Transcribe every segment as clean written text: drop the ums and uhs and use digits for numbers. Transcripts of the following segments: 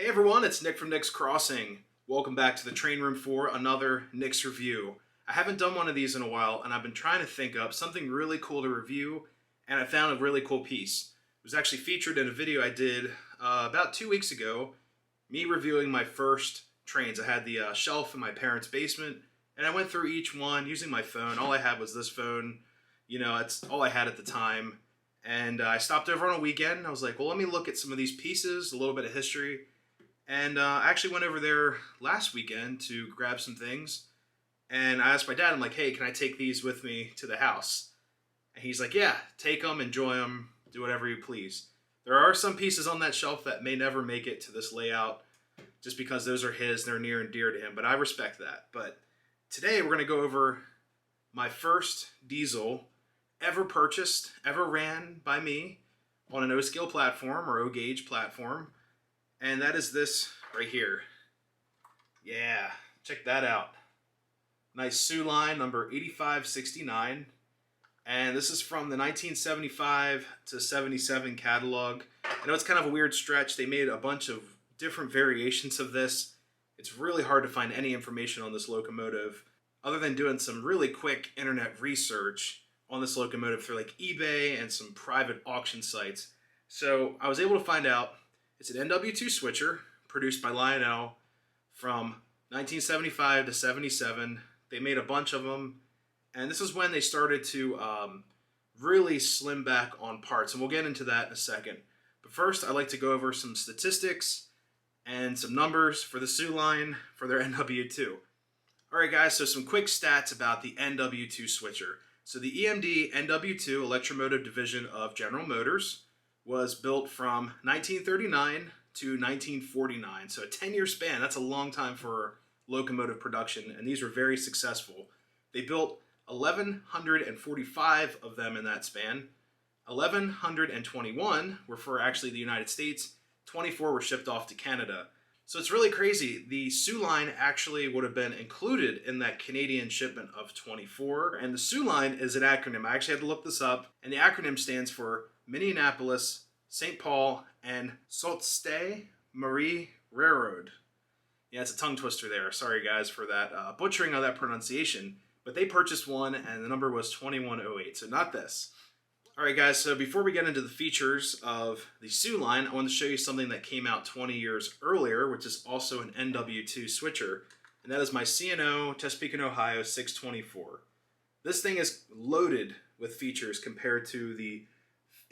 Hey everyone, it's Nick from Nick's Crossing. Welcome back to the train room for another Nick's review. I haven't done one of these in a while, and I've been trying to think up something really cool to review, and I found a really cool piece. It was actually featured in a video I did about 2 weeks ago, me reviewing my first trains. I had the shelf in my parents' basement, and I went through each one using my phone. All I had was this phone. It's all I had at the time. And I stopped over on a weekend, and I was like, well, let me look at some of these pieces, a little bit of history. And I actually went over there last weekend to grab some things. And I asked my dad, I'm like, hey, can I take these with me to the house? And he's like, yeah, take them, enjoy them, do whatever you please. There are some pieces on that shelf that may never make it to this layout just because those are his, they're near and dear to him. But I respect that. But today we're going to go over my first diesel ever purchased, ever ran by me on an O-scale platform or O-gauge platform. And that is this right here. Yeah, check that out. Nice SOO line number 8569. And this is from the 1975 to 77 catalog. I know it's kind of a weird stretch. They made a bunch of different variations of this. It's really hard to find any information on this locomotive other than doing some really quick internet research on this locomotive through like eBay and some private auction sites. So I was able to find out it's an NW2 switcher produced by Lionel from 1975 to 77. They made a bunch of them, and this is when they started to really slim back on parts, and we'll get into that in a second. But first, I'd like to go over some statistics and some numbers for the SOO line for their NW2. Alright guys, so some quick stats about the NW2 switcher. So the EMD NW2 Electromotive Division of General Motors was built from 1939 to 1949. So a 10-year span. That's a long time for locomotive production, and these were very successful. They built 1,145 of them in that span. 1,121 were for actually the United States. 24 were shipped off to Canada. So it's really crazy. The SOO line actually would have been included in that Canadian shipment of 24. And the SOO line is an acronym. I actually had to look this up. And the acronym stands for Minneapolis, St. Paul, and Sault Ste. Marie Railroad. Yeah, it's a tongue twister there. Sorry guys for that butchering of that pronunciation. But they purchased one and the number was 2108. So not this. Alright guys, so before we get into the features of the SOO line, I want to show you something that came out 20 years earlier, which is also an NW2 switcher, and that is my C&O Chesapeake, Ohio 624. This thing is loaded with features compared to the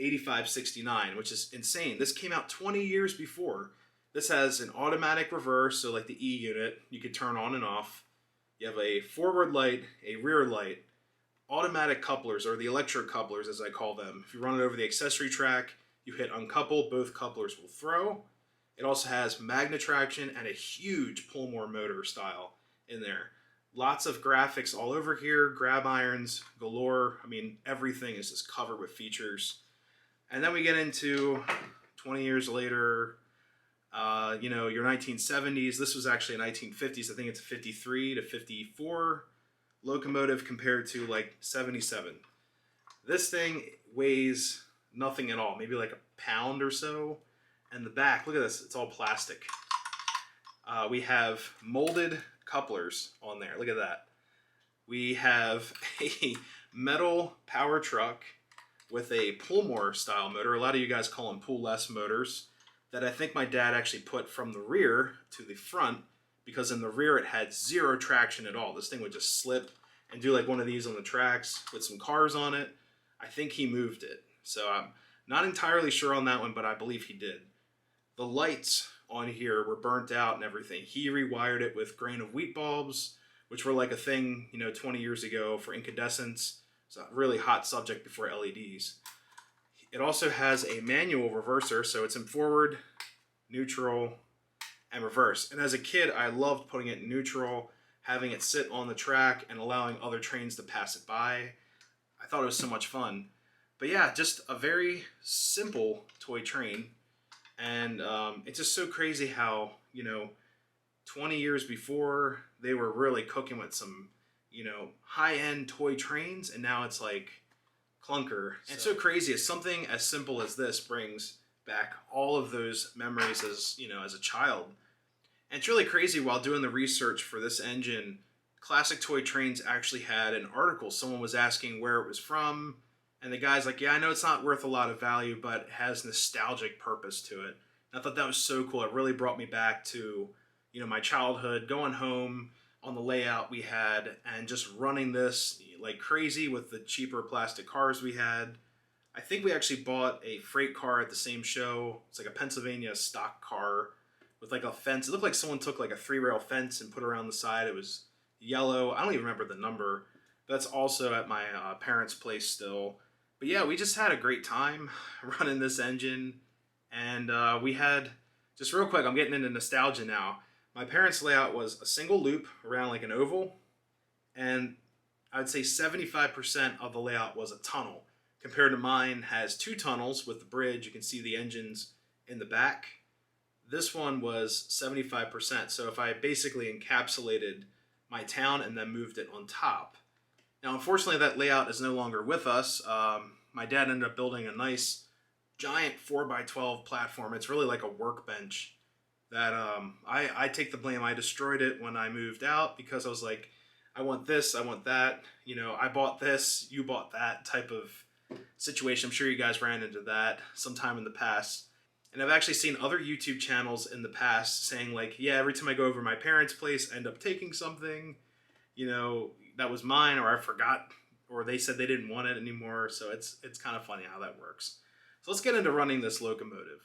8569, which is insane. This came out 20 years before. This has an automatic reverse, so like the E unit, you could turn on and off. You have a forward light, a rear light, automatic couplers, or the electric couplers as I call them. If you run it over the accessory track, you hit uncouple, both couplers will throw. It also has magnet traction and a huge pull-more motor style in there. Lots of graphics all over here, grab irons galore. I mean, everything is just covered with features. And then we get into 20 years later, your 1970s. This was actually a 1950s. I think it's a 53 to 54 locomotive compared to like 77. This thing weighs nothing at all, maybe like a pound or so. And the back, look at this, it's all plastic. We have molded couplers on there, look at that. We have a metal power truck with a pull-more style motor. A lot of you guys call them pull-less motors that I think my dad actually put from the rear to the front, because in the rear it had zero traction at all. This thing would just slip and do like one of these on the tracks with some cars on it. I think he moved it. So I'm not entirely sure on that one, but I believe he did. The lights on here were burnt out and everything. He rewired it with grain of wheat bulbs, which were like a thing, 20 years ago for incandescents. It's a really hot subject before LEDs. It also has a manual reverser, so it's in forward, neutral, and reverse. And as a kid, I loved putting it in neutral, having it sit on the track and allowing other trains to pass it by. I thought it was so much fun. But yeah, just a very simple toy train. And it's just so crazy how, 20 years before, they were really cooking with some, high-end toy trains, and now it's like clunker. And so crazy is something as simple as this brings back all of those memories as, as a child. And it's really crazy, while doing the research for this engine, Classic Toy Trains actually had an article. Someone was asking where it was from, and the guy's like, yeah, I know it's not worth a lot of value, but it has nostalgic purpose to it. And I thought that was so cool. It really brought me back to, my childhood, going home on the layout we had and just running this like crazy with the cheaper plastic cars we had. I think we actually bought a freight car at the same show. It's like a Pennsylvania stock car with like a fence. It looked like someone took like a 3-rail fence and put it around the side. It was yellow. I don't even remember the number. That's also at my parents' place still. But yeah, we just had a great time running this engine. And we had, just real quick, I'm getting into nostalgia now. My parents' layout was a single loop around like an oval. And I'd say 75% of the layout was a tunnel. Compared to mine has 2 tunnels with the bridge. You can see the engines in the back. This one was 75%. So if I basically encapsulated my town and then moved it on top. Now, unfortunately, that layout is no longer with us. My dad ended up building a nice giant 4x12 platform. It's really like a workbench that I take the blame. I destroyed it when I moved out because I was like, I want this, I want that. I bought this, you bought that type of situation. I'm sure you guys ran into that sometime in the past. And I've actually seen other YouTube channels in the past saying like, yeah, every time I go over to my parents' place, I end up taking something, that was mine, or I forgot, or they said they didn't want it anymore. So it's kind of funny how that works. So let's get into running this locomotive.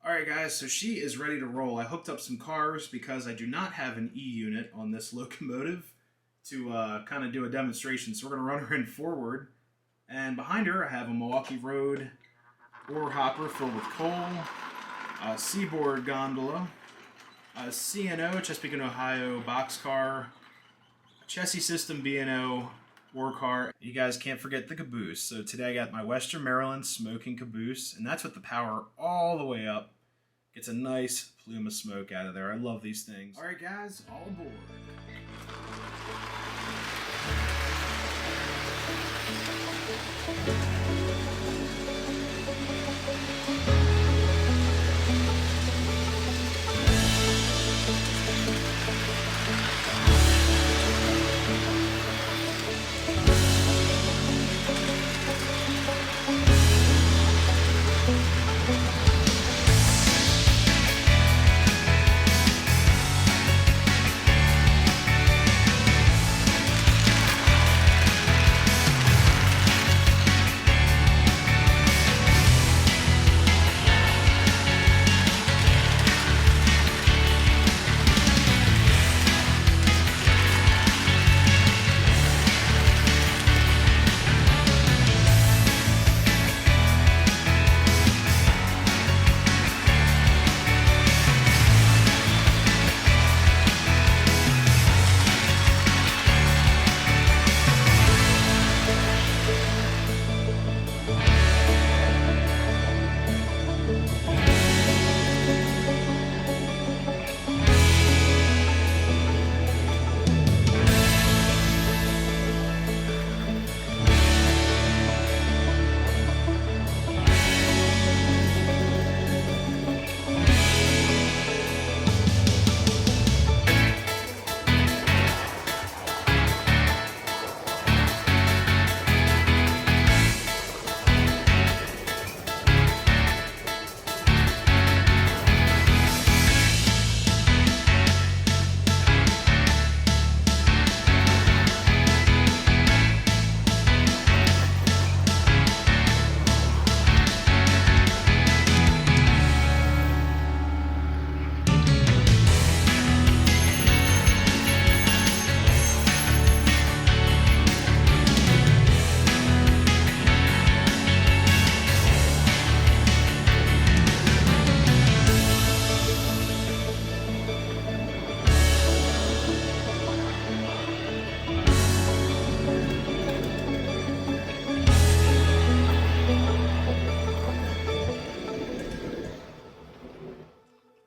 All right, guys, so she is ready to roll. I hooked up some cars because I do not have an E-unit on this locomotive to kind of do a demonstration. So we're going to run her in forward. And behind her, I have a Milwaukee Road ore hopper filled with coal, a Seaboard gondola, a CNO, Chesapeake, Ohio boxcar, a Chessie System B&O ore car. You guys can't forget the caboose. So today I got my Western Maryland smoking caboose, and that's with the power all the way up. Gets a nice plume of smoke out of there. I love these things. All right, guys, all aboard.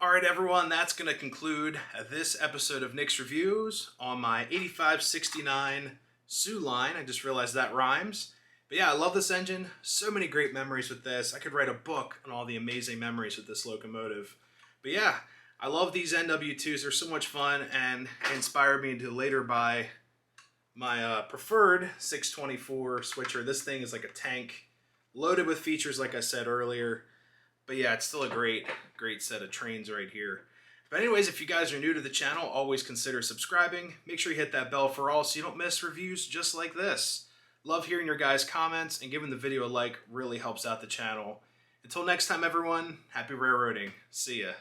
Alright everyone, that's going to conclude this episode of Nick's Reviews on my 8569 SOO line. I just realized that rhymes. But yeah, I love this engine. So many great memories with this. I could write a book on all the amazing memories with this locomotive. But yeah, I love these NW2s. They're so much fun and inspired me to later buy my preferred 624 switcher. This thing is like a tank, loaded with features like I said earlier. But yeah, it's still a great set of trains right here. But anyways, if you guys are new to the channel, always consider subscribing. Make sure you hit that bell for all so you don't miss reviews just like this. Love hearing your guys' comments, and giving the video a like really helps out the channel. Until next time, everyone, happy railroading. See ya.